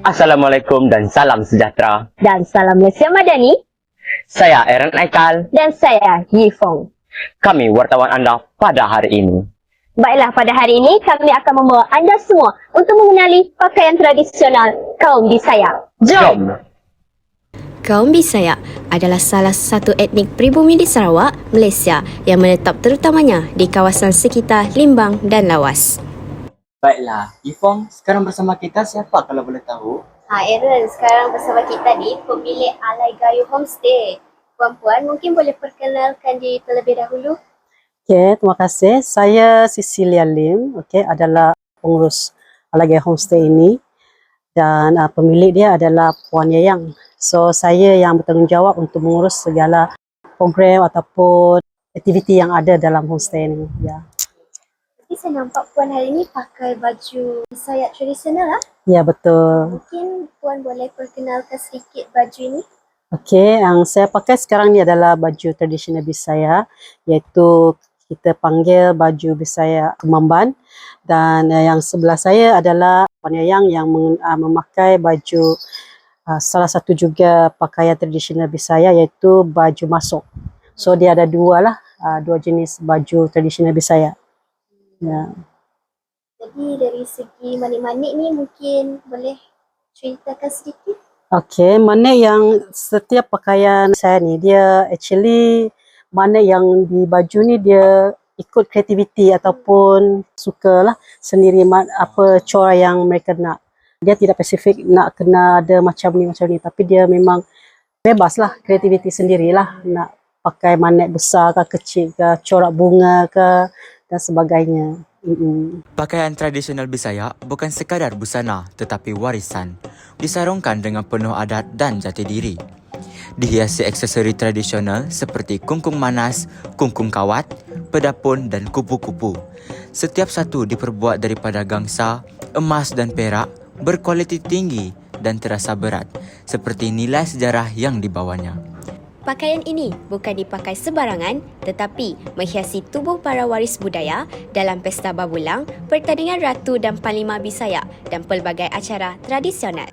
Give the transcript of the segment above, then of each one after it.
Assalamualaikum dan salam sejahtera. Dan salam Malaysia Madani. Saya Aaron Aikal. Dan saya Yi Fong. Kami wartawan anda pada hari ini. Baiklah, pada hari ini kami akan membawa anda semua untuk mengenali pakaian tradisional kaum Bisaya. Jom! Kaum Bisaya adalah salah satu etnik pribumi di Sarawak, Malaysia yang menetap terutamanya di kawasan sekitar Limbang dan Lawas. Baiklah, Ifong, sekarang bersama kita siapa kalau boleh tahu? Aaron, sekarang bersama kita ni pemilik Alai Gayo Homestay. Puan-puan mungkin boleh perkenalkan diri terlebih dahulu. Okey, terima kasih. Saya Cecilia Lim, adalah pengurus Alai Gayo Homestay ini dan pemilik dia adalah Puan Yayang. So, saya yang bertanggungjawab untuk mengurus segala program ataupun aktiviti yang ada dalam homestay ini. Ya. Jadi saya nampak Puan hari ini pakai baju Bisaya tradisional lah. Ya, betul. Mungkin Puan boleh perkenalkan sedikit baju ini. Okey, yang saya pakai sekarang ni adalah baju tradisional Bisaya, iaitu kita panggil baju Bisaya Kemamban, dan yang sebelah saya adalah Puan Yayang yang memakai baju salah satu juga pakaian tradisional Bisaya, iaitu baju masuk. So dia ada dua jenis baju tradisional Bisaya. Ya. Jadi dari segi manik-manik ni mungkin boleh ceritakan sedikit. Okey, manik yang setiap pakaian saya ni dia actually manik yang di baju ni dia ikut kreativiti ataupun sukalah sendiri apa corak yang mereka nak. Dia tidak spesifik nak kena ada macam ni tapi dia memang bebas lah, kreativiti sendirilah nak pakai manik besar ke kecil ke, corak bunga ke dan sebagainya. Pakaian tradisional Bisaya bukan sekadar busana tetapi warisan. Disarungkan dengan penuh adat dan jati diri. Dihiasi aksesori tradisional seperti kungkung manas, kungkung kawat, pedapun dan kupu-kupu. Setiap satu diperbuat daripada gangsa, emas dan perak, berkualiti tinggi dan terasa berat, seperti nilai sejarah yang dibawanya. Pakaian ini bukan dipakai sebarangan tetapi menghiasi tubuh para waris budaya dalam pesta babulang, pertandingan ratu dan panglima Bisaya dan pelbagai acara tradisional.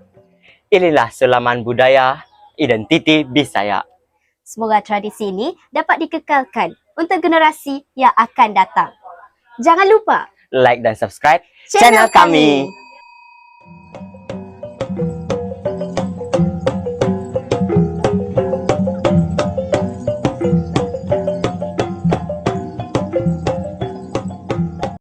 Inilah sulaman budaya identiti Bisaya. Semoga tradisi ini dapat dikekalkan untuk generasi yang akan datang. Jangan lupa Like dan subscribe channel kami.